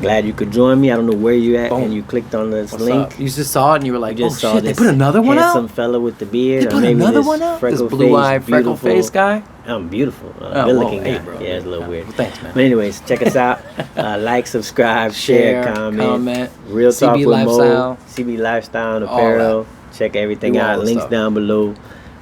Glad you could join me. I don't know where you at, Boom. and you clicked on this What's link. up? You just saw it and you were like, You oh just saw shit, they this put another one out? handsome fella with the beard. They or put maybe another this one out? This freckle-faced, blue-eyed, freckle-faced guy? I'm beautiful. Oh, Good-looking well, hey, guy. bro. Yeah, it's a little weird. Well, thanks, man. But anyways, check us out. Like, subscribe, share, comment. Real Talk CB with Lifestyle. Mo. CB Lifestyle and All Apparel. Check everything Do all out. the Links stuff. down below.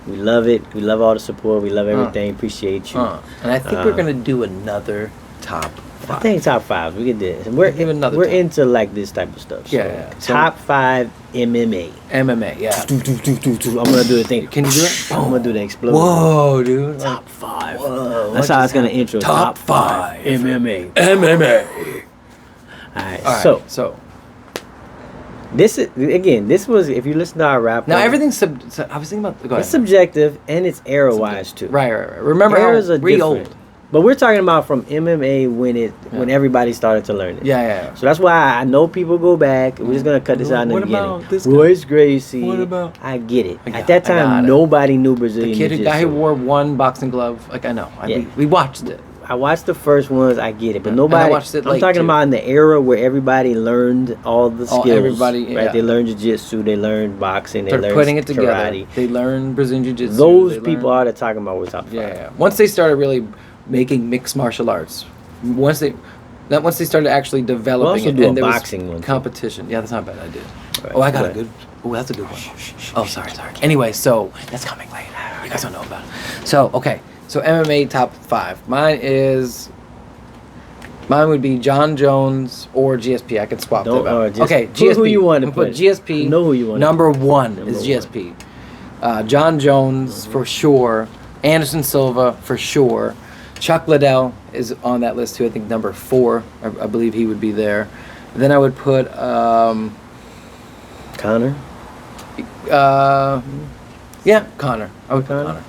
We love it. We love all the support. We love everything. Appreciate you. And I think we're going to do another top 5. I think top 5. We can do it. We'll give another We're top. into like this type of stuff. So Yeah. top 5 MMA. MMA, yeah. I'm gonna do the thing. Can you do it? I'm gonna do the explosion. Whoa, dude. Top 5. Whoa, That's how I was gonna intro. Top 5 MMA. MMA. All right. So This is again. This was if you listen to our rap. now everything's I was thinking about. Go ahead. It's subjective and it's era wise too. Right. Remember Eras how are we different. old. But we're talking about from MMA when everybody started to learn it. Yeah. So that's why I know people go back. We're just gonna cut this out in the What beginning. about this guy? Royce Gracie. What about- I get it. I got At that it. I got time, it. nobody knew The Brazilian kid, the guy who Jiu-Jitsu. wore one boxing glove. Like I know. Yeah. We watched it. I watched the first ones. I get it, but And nobody. I watched it I'm late, talking too. about in the era where everybody learned all the skills. everybody, right? yeah. They learned jiu-jitsu. They learned boxing. They They're learned putting it together. karate. They learn Brazilian Jiu-Jitsu. Those They people learn- are the talking about what's top 5. Yeah. Once they started really making mixed martial arts, once they started actually developing also it, do a and there was boxing one, too. competition. Yeah, that's not a bad idea. Right. Oh, I got Go a ahead. good. Oh, that's a good one. Oh, sorry. Anyway, so that's coming later. You guys don't know about it. So okay, so MMA top 5. Mine would be John Jones or GSP. I could swap them out. Okay, GSP. Who you want to I'm gonna put? GSP. I know who you want. Number 1 Number is one. GSP. John Jones for sure. Anderson Silva for sure. Chuck Liddell is on that list too. I think number 4. I believe he would be there. Then I would put Connor. yeah, Connor. I would put Connor? Connor.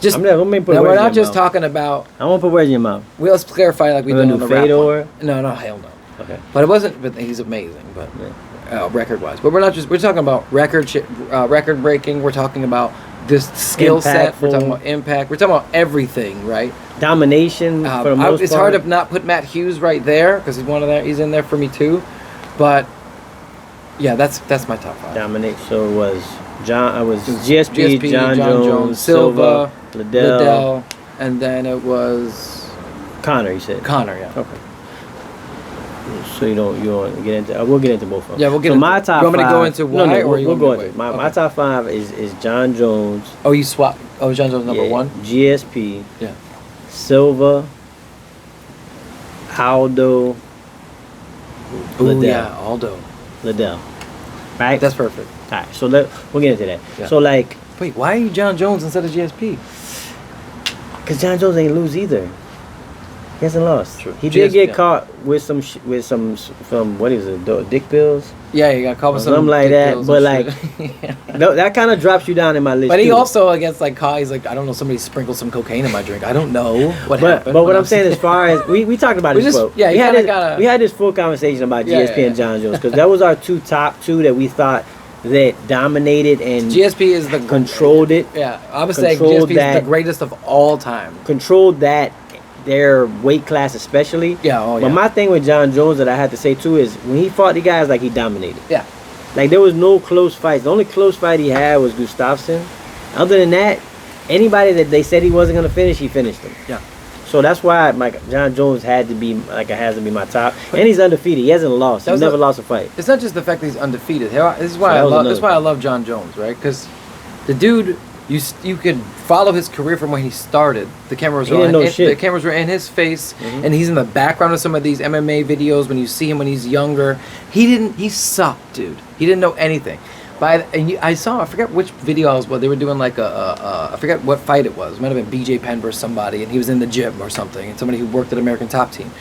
Just I'm not gonna put now, words we're in not your just mouth. talking about. I won't put words in your mouth. Well, let's clarify like we We're did gonna on the do rap Fedor? one. No, hell no. Okay. But it wasn't. But he's amazing. But record wise, but we're not just. We're talking about record breaking. We're talking about this skill set. We're talking Impactful. about impact. We're talking about everything, right? Domination for the most It's part. hard to not put Matt Hughes right there because he's one of there. He's in there for me too. But yeah, that's my top 5. Dominate. So it was John. I was GSP, GSP, John Jones, Silva, Liddell, and then it was Connor. You said Connor. Yeah. Okay. So you want to get into? We'll get into both of them. Yeah, we'll get so into my it. top You want me to 5, go into why, No, or you we'll want go me to into wait? my Okay. top 5 is John Jones. Oh, you swap. Oh, John Jones number 1. GSP. Yeah. Silva. Aldo. Ooh, yeah, Aldo. Liddell. Right. That's perfect. All right. So we'll get into that. Yeah. So like, Wait, why are you John Jones instead of GSP? cause John Jones ain't lose either. He hasn't lost. True. He did get yeah. caught with some what is it? Dick pills. Yeah, you got caught with Something some like dick that, pills but and like- shit. Yeah. That kind of drops you down in my list. But he too. also against like caught. He's like, I don't know, somebody sprinkled some cocaine in my drink. I don't know what happened. But what I'm saying, as far as we talked about We this, just- yeah, we you had kinda this, gotta- we had this full conversation about Yeah, GSP yeah, and John Jones because that was our top two that we thought that dominated and GSP is the controlled it, Yeah, I would say controlled GSP is that- the greatest of all time. controlled that their weight class especially. Yeah, oh But yeah. my thing with John Jones that I had to say too is when he fought the guys, like he dominated. Yeah. Like there was no close fights. The only close fight he had was Gustafsson. Other than that, anybody that they said he wasn't gonna finish, he finished them. Yeah. So that's why like John Jones had to be like it has to be my top. And he's undefeated. He hasn't lost. That He's was never lost a fight. It's not just the fact that he's undefeated. This is why So that I was love. another That's why I thing. love John Jones, right? Because the dude, you could follow his career from when he started. The cameras He were didn't know in, shit. the cameras were in his face, Mhm. and he's in the background of some of these MMA videos. When you see him when he's younger, he sucked, dude. He didn't know anything. I saw, I forget which video I was. Well, they were doing like I forget what fight it was. It might have been BJ Penn versus somebody, and he was in the gym or something, and somebody who worked at American Top Team.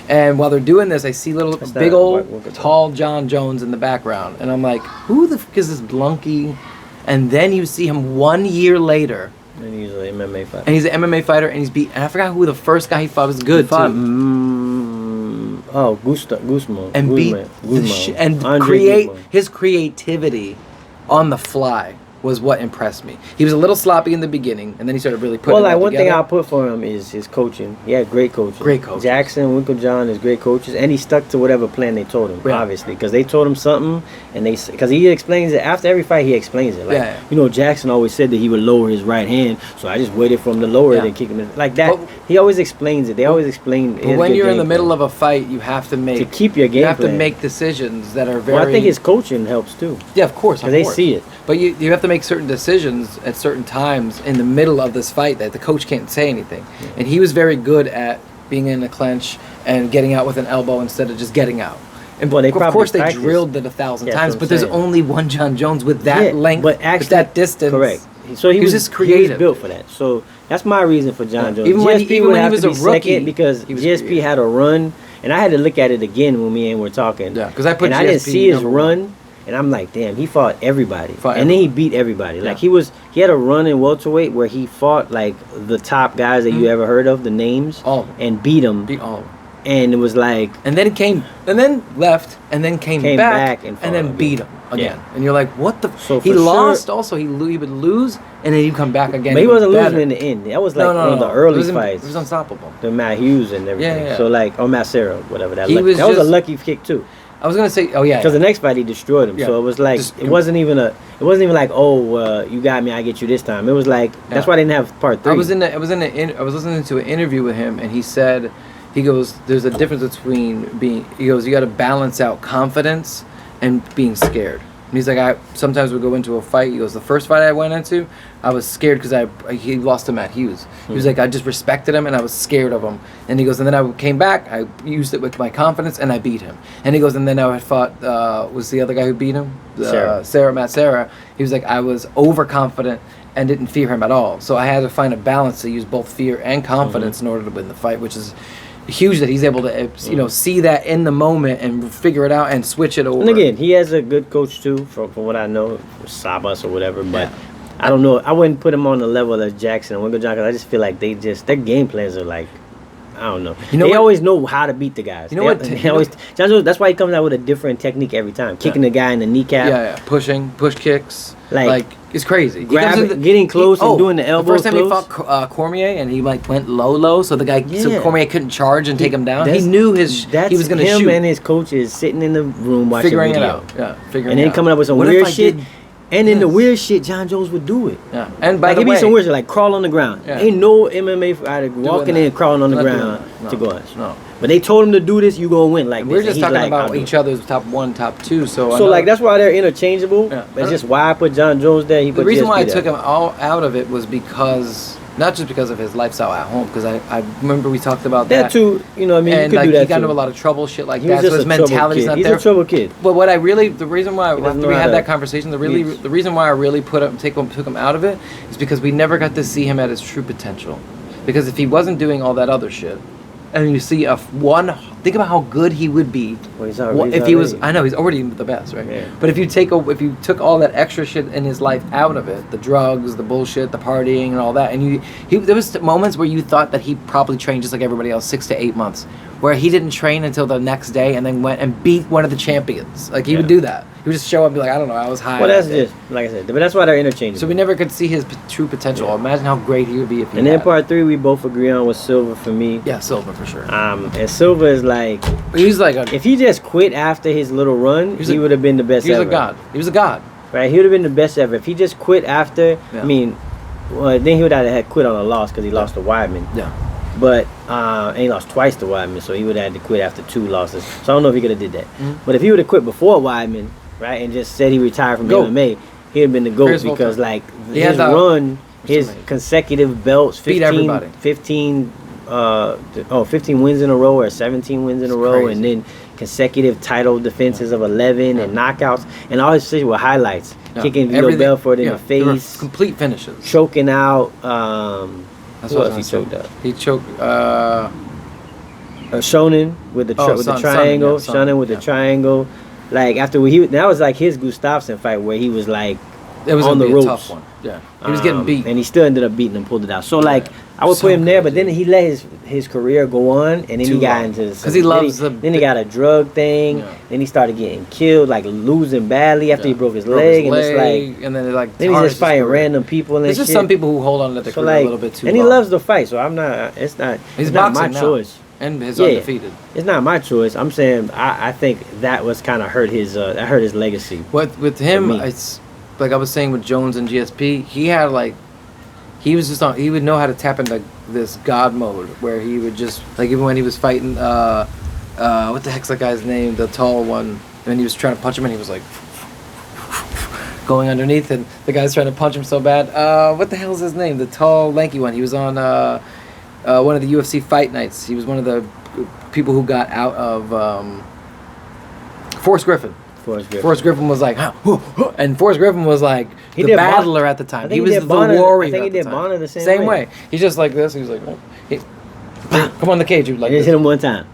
And while they're doing this, I see That's big not old, what we're tall John Jones in the background, and I'm like, who the f is this Blunky? And then you see him 1 year later, And he's an MMA fighter. and he's an MMA fighter, and he's beat. And I forgot who the first guy he fought was good He fought, too. Guzman. And beat Guzman. and Andre create Guzman. his creativity on the fly was what impressed me. He was a little sloppy in the beginning, and then he started really putting Well, it like one thing together. I'll put for him is his coaching. He had great coaches. Great coaches. Jackson, Winklejohn is great coaches, and he stuck to whatever plan they told him. Yeah. Obviously, because they told him something, and because he explains it after every fight. He explains it. Like, you know, Jackson always said that he would lower his right hand, so I just waited for him to lower it and kick him in. Like that. But, he always explains it. They always explain. But when you're in the middle of a fight, you have to make to keep your game you have plan. to make decisions that are very. Well, I think his coaching helps too. Yeah, of course. Because they see it. But you have to make certain decisions at certain times in the middle of this fight that the coach can't say anything. Yeah. And he was very good at being in a clench and getting out with an elbow instead of just getting out. And well, of course they drilled it 1,000 times, but there's only one John Jones with that length, but actually, with that distance. Correct. So he was just creative. He was built for that. So that's my reason for John Jones. Even when he was a rookie, because GSP had a run, and I had to look at it again when me and were talking. Yeah, because I I didn't see his run. And I'm like, damn, he fought everybody. And then he beat everybody. Like he had a run in welterweight where he fought like the top guys that you ever heard of, the names, and beat them. Beat all of them. And it was like, and then left, and then came back and then beat him again. Yeah. And you're like, what the? So he lost. Also, he would lose, and then he'd come back again. But he wasn't losing in the end. That was like one of the early fights. It was unstoppable. The Matt Hughes and everything. Yeah. So like, or Matt Serra, whatever that. That was a lucky kick too. I was gonna say, because the next fight he destroyed him. So it was like it wasn't even like, oh, you got me, I get you this time. It was like that's why they didn't have part 3. I was listening to an interview with him, and he said, he goes, there's a difference between you got to balance out confidence and being scared. And he's like, sometimes we go into a fight. He goes, the first fight I went into, I was scared because he lost to Matt Hughes. He was like, I just respected him and I was scared of him. And he goes, and then I came back, I used it with my confidence and I beat him. And he goes, and then I fought, was the other guy who beat him? Matt Serra. He was like, I was overconfident and didn't fear him at all. So I had to find a balance to use both fear and confidence in order to win the fight, which is huge that he's able to see that in the moment and figure it out and switch it over. And again, he has a good coach too, from what I know, Sabas or whatever. But I don't know. I wouldn't put him on the level of Jackson and Winklejohn because I just feel like their game plans are like, I don't know. They always know how to beat the guys. You know what? John Jones, that's why he comes out with a different technique every time, kicking the guy in the kneecap. Push kicks. Like it's crazy. Getting close and doing the elbows. The first time he fought Cormier and he went low, so the guy, so Cormier couldn't charge and take him down. He knew he was going to shoot. Him and his coach is sitting in the room watching figuring video. it out. Figuring and then coming up with some weird shit. And then the weird shit, John Jones would do it. Yeah. And by the way, it'd be some weird shit, like crawl on the ground. Yeah. Ain't no MMA fighter walking in and crawling on the ground to go on. No. But they told him to do this, you gonna win. Like we're just talking about each other's top 1, top 2. So like that's why they're interchangeable. Yeah. That's just why I put John Jones there. The reason why I took him all out of it was because. Not just because of his lifestyle at home, because I remember we talked about that. That too, you know what I mean? And you could do that he got into a lot of trouble, shit like that. So his mentality's not there. He's a trouble kid. But what the reason why, after we had that conversation, the reason why I really took him out of it is because we never got to see him at his true potential. Because if he wasn't doing all that other shit, and you see think about how good he would be if he was. I know he's already the best, right? Yeah. But if you took all that extra shit in his life out of it, the drugs, the bullshit, the partying, and all that, and there was moments where you thought that he probably trained just like everybody else, 6 to 8 months, where he didn't train until the next day and then went and beat one of the champions. Like he would do that. He would just show up and be like, I don't know, I was high. Well, that's just like I said, but that's why they're interchangeable. So we never could see his true potential. Imagine how great he would be if he. And then part 3, we both agree on was Silva for me. Yeah, Silva for sure. And Silva is like he's like if he just quit after his little run, he would have been the best ever. He was a god. He was a god. Right, he would have been the best ever if he just quit after. Yeah. I mean, then he would have had quit on a loss because he lost to Weidman. Yeah. But and he lost twice to Weidman, so he would have had to quit after 2 losses. So I don't know if he could have did that. Mm-hmm. But if he would have quit before Weidman, right, and just said he retired from MMA, he'd have been the GOAT because like his run, his consecutive belts, 15 wins in a row or 17 wins in a row, crazy. And then consecutive title defenses of 11 and knockouts, and all his shit were highlights. Kicking Vito Belfort in the face, complete finishes, choking out. That's what he choked out. He choked Shonen with the triangle. Shonen with the triangle. Like after that was like his Gustafsson fight where he was like It was on the gonna be ropes. a tough one. Yeah, he was getting beat, and he still ended up beating him, pulled it out. So like I would put him there, but then he let his career go on, and then he got into because he loves then he got a drug thing. Yeah. Then he started getting killed, like losing badly after he broke his leg, and it's like and then like then he's just fighting random people and There's just some people who hold on to their career a little bit too and long. he loves to fight, so I'm not. It's not. He's it's not my now. choice. And his undefeated. It's not my choice. I'm saying I think that was kind of hurt his legacy. What with him, it's like I was saying with Jones and GSP. He had like he was just on. He would know how to tap into this God mode where he would just like even when he was fighting. What the heck's that guy's name? The tall one. And he was trying to punch him, and he was like going underneath, and the guy's trying to punch him so bad. What the hell's his name? The tall, lanky one. He was on one of the UFC fight nights. He was one of the people who got out of Forrest Griffin. Forrest Griffin was like, and Forrest Griffin was like the battler at the time. He was the warrior. I think he did Bonner the same way. He's just like this. He was like, come on the cage. You like just hit him one time.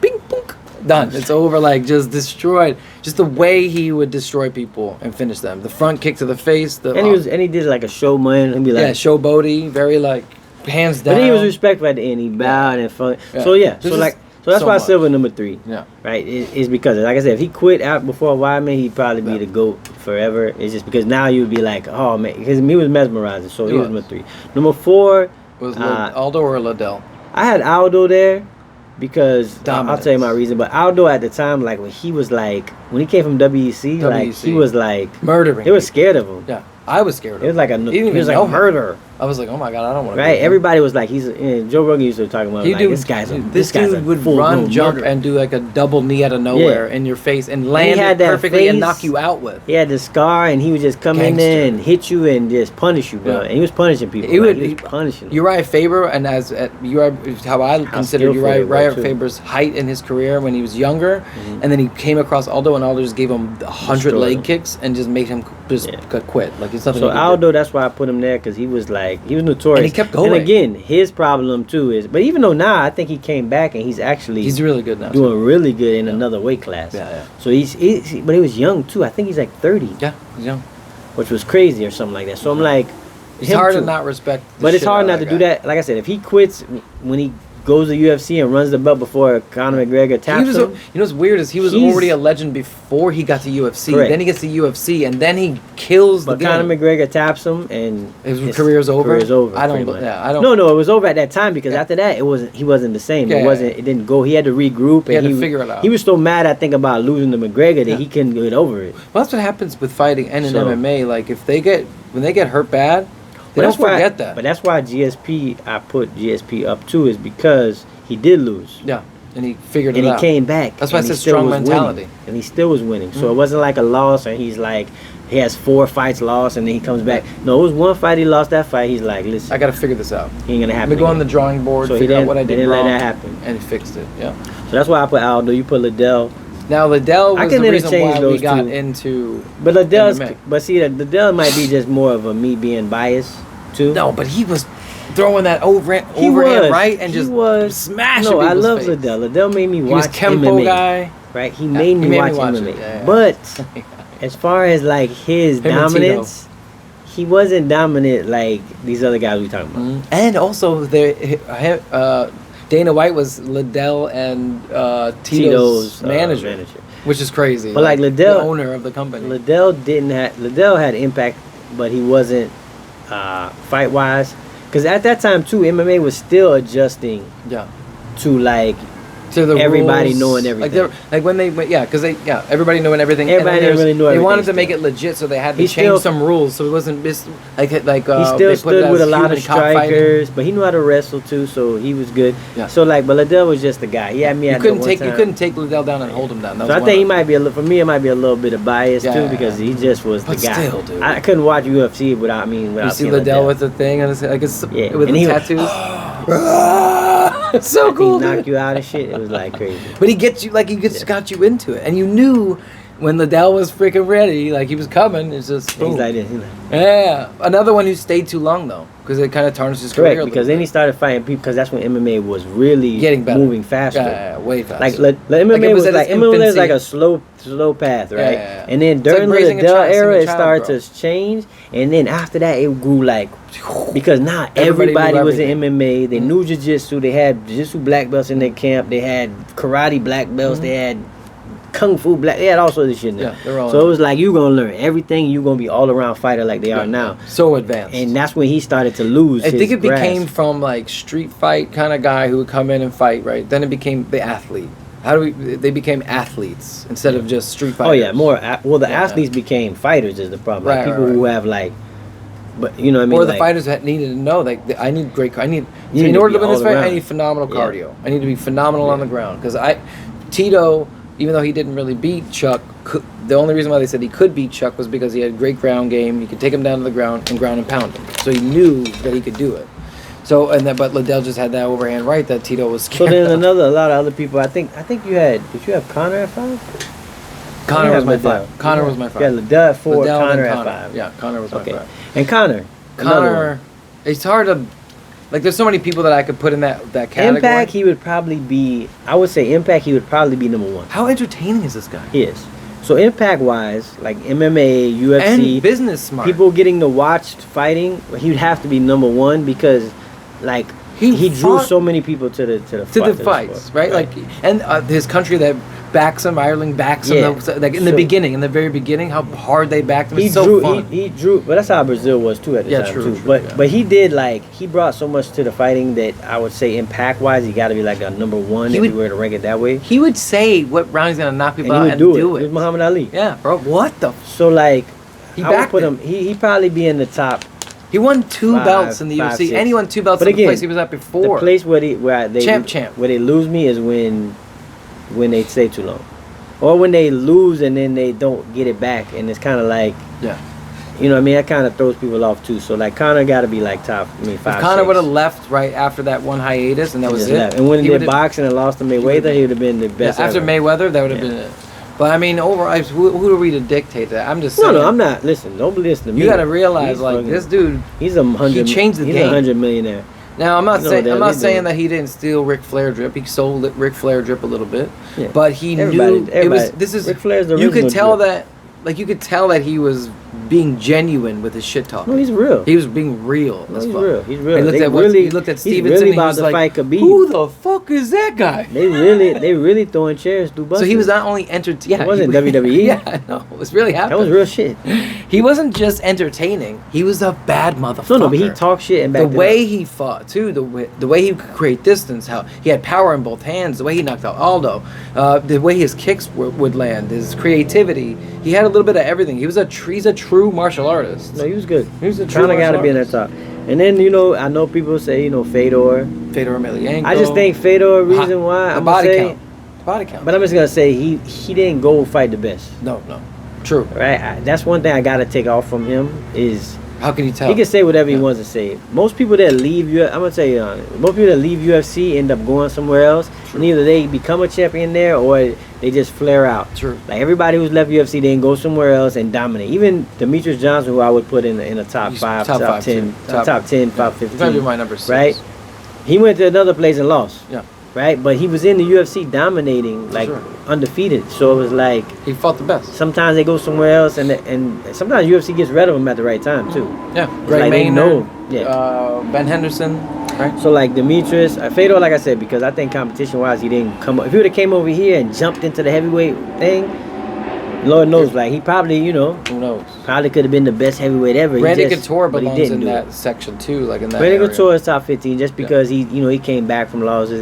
Bing, boink. Done. It's over. Like just destroyed. Just the way he would destroy people and finish them. The front kick to the face. And he did like a showman. He'd be like, showboaty. Very like hands down. But then he was respectful at the end. He bowed and fun. Yeah. So that's why Silva number 3. Yeah. Right. It's because like I said, if he quit out before Weidman, he'd probably be the GOAT forever. It's just because now you would be like, oh man, because he was mesmerizing. So he was number 3. Number 4 was Aldo or Liddell. I had Aldo there because I'll tell you my reason. But Aldo at the time, like when he came from WEC, like he was like murdering. They were scared of him. Yeah, I was scared of him. He was like a murderer. I was like, oh my god, I don't want to. Right, everybody was like, Joe Rogan used to talk about like, this guy's dude would run, jump, murderer. and do like a double knee out of nowhere in your face and land it perfectly and knock you out with. He had the scar, and he would just come in there and hit you and just punish you, bro. And he was punishing people. He was punishing them. Uriah Faber, and how I consider Uriah Faber's height in his career when he was younger, and then he came across Aldo, and Aldo just gave him 100 leg kicks and just made him just quit. Like it's nothing. So Aldo, that's why I put him there because he was notorious. And he kept going. And again, his problem too is, but even though now I think he came back and he's really good now, doing really good in another weight class. Yeah. So but he was young too. I think he's like 30. Yeah, he's young, which was crazy or something like that. So I'm like, it's hard to not respect. But it's hard not to do that. Like I said, if he quits when he goes to UFC and runs the belt before Conor McGregor taps him. You know what's weird is he was already a legend before he got to UFC. Correct. Then he gets to UFC and then he kills the game. But Conor McGregor taps him and his career's over. Career's over. I don't. No, it was over at that time because after that he wasn't the same. It didn't go. He had to regroup. He had to figure it out. He was so mad, I think, about losing to McGregor that he couldn't get over it. Well, that's what happens with fighting and in MMA. Like when they get hurt bad, they don't forget that. But that's why I put GSP up too, is because he did lose. Yeah, and he figured it out. And he came back. That's why it's a strong mentality. Winning, and he still was winning. So it wasn't like a loss and he's like, he has 4 fights lost and then he comes back. No, it was one fight he lost. That fight he's like, listen, I got to figure this out. He ain't going to happen. Let me go on the drawing board, so figure out what I did wrong. Let that happen. And he fixed it, yeah. So that's why I put Aldo. You put Liddell. Now Liddell was the reason why we got into But Liddell's, Liddell might be just more of a me being biased too. No, but he was throwing that overhand right and just smashing people's I love face. Liddell. Liddell made me watch Kempo MMA. Guy. Right? He made me watch MMA. Yeah. But as far as like his dominance, he wasn't dominant like these other guys we talking about. Mm-hmm. And also Dana White was Liddell and Tito's manager, which is crazy. But like Liddell, the owner of the company. Liddell had impact, but he wasn't fight wise. Because at that time too, MMA was still adjusting to like to the everybody rules, knowing everything. Like when everybody knowing everything. Everybody didn't really know everything. They wanted to make it legit, so they had to change some rules, so it wasn't he still stood with a lot of strikers, but he knew how to wrestle too, so he was good. Yeah. So but Liddell was just the guy. He had me. You couldn't take Liddell down and hold him down. So I think he might be for me. It might be a little bit of bias too, because he just was the guy. Still, dude. I couldn't watch UFC without you see Liddell with the thing and with the tattoos. So cool. He knocked you out and shit. It was like crazy. But he got you into it, and you knew when Liddell was freaking ready, like he was coming, it's just boom. He's like this. He's like, Yeah, another one who stayed too long though, because it kind of tarnished his career. correct, because then he started fighting people, because that's when MMA was really getting better, moving faster. Yeah, way faster. Like MMA was like MMA was like a slow path, right? Yeah. And then during the Liddell era, it started to change, and then after that, it grew like because now everybody was in MMA. They knew jiu-jitsu. They had jiu-jitsu black belts in their camp. They had karate black belts. They had kung fu black. They had all sorts of shit in there. Yeah, so it was like you gonna learn everything. You gonna be all around fighter like they are now. So advanced. And that's when he started to lose. I think it grasp. became from like street fight kind of guy who would come in and fight, right? Then it became the athlete. They became athletes instead of just street fighters. Oh yeah, more. Well, the athletes became fighters is the problem. Like people who have like. But you know what I mean? Or the fighters that needed to know, like, in order to win this fight, I need phenomenal cardio. I need to be phenomenal on the ground. Because Tito, even though he didn't really beat Chuck, the only reason why they said he could beat Chuck was because he had a great ground game. He could take him down to the ground and pound him. So he knew that he could do it. So but Liddell just had that overhand right that Tito was scared. So then a lot of other people. I think you had. Did you have Connor at 5? Connor was my 5. Connor was my 5. Yeah, Liddell at 4. Connor at 5. Yeah, Connor was my 5. And Connor, it's hard to, like, there's so many people that I could put in that category. Impact, he would probably be, I would say Impact, he would probably be number 1. How entertaining is this guy? He is. So Impact-wise, like MMA, UFC. And business smart. People getting to watch fighting, he would have to be number 1 because, like, he drew so many people to the fights, right? Like, and his country that backs him, Ireland backs him. Like in the very beginning, how hard they backed him. It's so fun. He drew, but that's how Brazil was too at the time too. But he did he brought so much to the fighting that I would say impact wise, he got to be like a number 1 if we were to rank it that way. He would say what round he's gonna knock people out and do it. It was Muhammad Ali. Yeah, bro. What the? So like, I would put him. He probably be in the top. He won 2 belts in the UFC, 6. And he won 2 belts in the place he was at before. The place where they champ. Where they lose me is when they stay too long, or when they lose and then they don't get it back, and it's kind of like you know what I mean. That kind of throws people off too. So like Conor got to be like top. 5. If Conor would have left right after that one hiatus, and that was it. Left. And when he did boxing and lost to Mayweather, he would have been the best. After Mayweather, that would have been it. But I mean, who are we to dictate that? I'm just saying. No, I'm not. Listen, don't listen to me. You got to realize, this dude. He's he changed the game. He's a $100 millionaire. Now I'm not saying that he didn't steal Ric Flair drip. He stole Ric Flair drip a little bit, but he knew it was. This is Ric Flair's the original. You could tell that, you could tell that he was being genuine with his shit talk. No, he's real. He was being real. No, he's real. He's real. He looked at Stevenson. Really about to fight Khabib. Who the fuck is that guy? They really throwing chairs through buses. So he was not only entertaining. Yeah, it wasn't WWE. Yeah, no, it was really happening. That was real shit. He wasn't just entertaining. He was a bad motherfucker. No, but he talked shit and backed the way he fought too. The way he could create distance. How he had power in both hands. The way he knocked out Aldo. The way his kicks would land. His creativity. He had a little bit of everything. He's a true martial artist. No, he was good. He was a true martial artist. Got to be in that top. And then I know people say Fedor Emelianenko. I just think Fedor reason why I'm body count. Body count. But I'm just gonna say he didn't go fight the best. No. True. Right. That's one thing I gotta take off from him is. How can you tell? He can say whatever he wants to say. Most people that leave I'm gonna tell you, most people that leave UFC end up going somewhere else. True. And either they become a champion there or they just flare out. True. Like everybody who's left UFC, they can go somewhere else and dominate. Even Demetrius Johnson, who I would put in a top 5, top 10, top 10, top 15. That'd be my number 6. Right. He went to another place and lost. Yeah. Right, but he was in the UFC dominating, undefeated. So it was like he fought the best. Sometimes they go somewhere else, and sometimes UFC gets rid of him at the right time too. Yeah, Greg Maynard, Ben Henderson. Right. So like Demetrius, Fedor, like I said, because I think competition-wise, he didn't come up. If he would have came over here and jumped into the heavyweight thing, Lord knows, like he probably, who knows, probably could have been the best heavyweight ever. Randy Couture belongs in that section too, like in that. Randy Couture is top 15 just because he came back from losses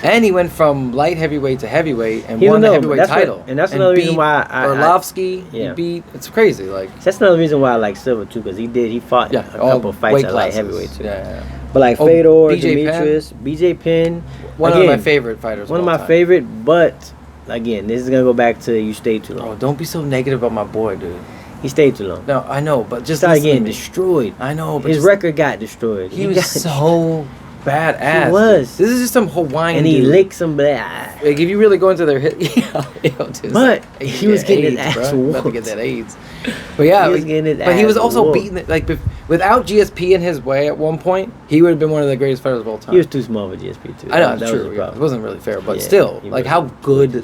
and he went from light heavyweight to heavyweight and won the heavyweight title. And that's another reason why Arlovsky. He beat. It's crazy. That's another reason why I like Silva too, because he fought a couple fights at light heavyweight too. Yeah. But like Fedor, Demetrius, BJ Penn, one of my favorite fighters. One of my favorite, but. Again, this is gonna go back to you stayed too long. Oh, don't be so negative about my boy, dude. He stayed too long. No, I know, but just started getting destroyed. I know, but his record got destroyed. He was so badass. He was. This is just some Hawaiian And he dude. licked some black. Like, if you really go into their hit, But he was getting his AIDS, ass bro. About to whooped. get that AIDS. But yeah, He was getting his but he was ass also whooped. beating it. Like without GSP in his way at one point, he would have been one of the greatest fighters of all time. He was too small for GSP too. I know, That it's was true. the Yeah, problem. it wasn't really fair, but Yeah, still, he like was- how good He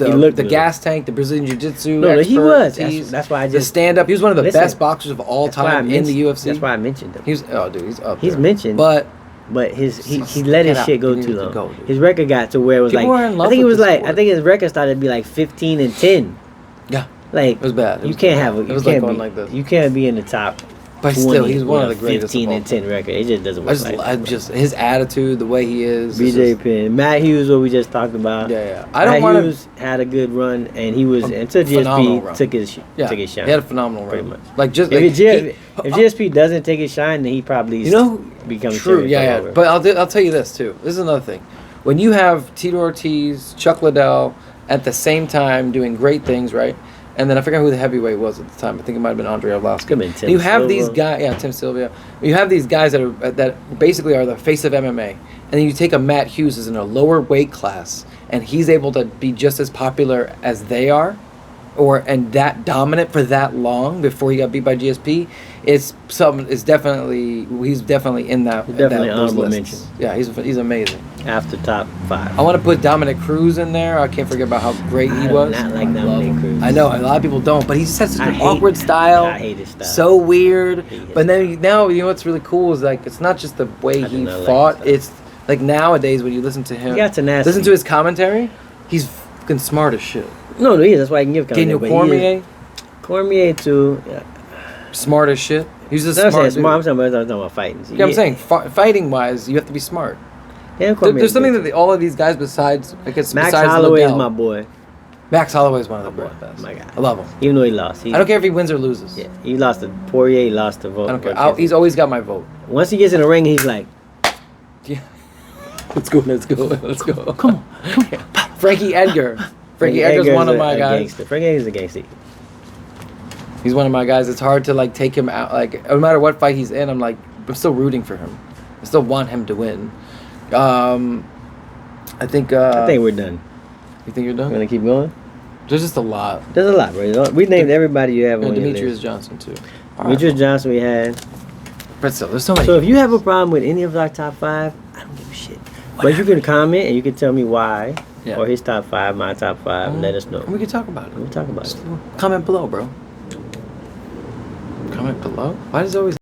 the looked the good. gas tank, the Brazilian Jiu-Jitsu. No, he was. expertise, That's why I the just stand-up. He was one of the Listen, best boxers of all that's why I time in the mentioned- UFC. That's why I mentioned him. He's he's up. He's there. mentioned, but he let his Get out. shit go He too needs to long. go, dude. His record got to where it was People were in like love I think it with was the like sport. I think his record started to be like 15-10. yeah, Like it was bad. It you was can't bad. have a It you was like can't going be like this. you can't be in the top. But 20 still, he's one of with the a greatest. of all 15-10 record. It just doesn't I work just, like I that. just his attitude, the way he is. it's BJ just- Penn, Matt Hughes, what we just talked about. Yeah. I don't Matt want Hughes had a good run, and he was until phenomenal GSP run. took his Yeah, took his shine. he had a phenomenal pretty run. much. Like just If, like, if GSP doesn't take his shine, then he probably you know, becomes true. champion Yeah. forever. But I'll tell you this too. This is another thing. When you have Tito Ortiz, Chuck Liddell at the same time doing great things, right? And then I forgot who the heavyweight was at the time. I think it might have been Andre Arlovski. Could've been Tim You have Silva. these guys, yeah, Tim Sylvia. You have these guys that basically are the face of MMA, and then you take a Matt Hughes who's in a lower weight class, and he's able to be just as popular as they are, and that dominant for that long before he got beat by GSP. He's definitely in that. Definitely those honorable lists. Yeah, he's amazing. After top 5. I want to put Dominic Cruz in there. I can't forget about how great he I do was. not like I Dominic love him. Cruz. I know a lot of people don't, but he just has such I an hate- awkward style. I hate his style. So weird. hate his But then now you know what's really cool is like it's not just the way I do he not like fought. his It's like nowadays when you listen to him, He got tenacity. listen to his commentary. He's fucking smart as shit. No, he is. That's why I can give Daniel comment, but he Cormier, is- Cormier too. Yeah. smart as shit. He's just I'm smart. saying smart. I'm talking about fighting. Yeah, I'm saying fighting wise, you have to be smart. Daniel Cormier There's is something good. that all of these guys besides Max besides Holloway is Liddell- my boy. Max Holloway is one of the My boy. best. My guy. I love him. Even though he lost. I don't care if he wins or loses. Yeah, he lost to Poirier. He lost to vote. I don't care. He's always got my vote. Once he gets in the ring, he's like, Yeah. Let's go. Come on. Frankie Edgar. Frankie Edgar's one of my guys. Gangster. Frankie Edgar's a gangster. He's one of my guys. It's hard to like take him out. Like no matter what fight he's in, I'm still rooting for him. I still want him to win. I think we're done. You think you're We're done? gonna keep going. There's just a lot. There's a lot, bro. We named everybody you have Yeah, on your Demetrius list. Johnson too. Demetrius Johnson, we had. But still, there's so many. So if you have a problem with any of our top 5, I don't give a shit. But you can comment and you can tell me why, Yeah. or his top 5, my top 5, and let us know. We can talk about it. We'll talk about it. Comment below, bro. Comment below. Why does it always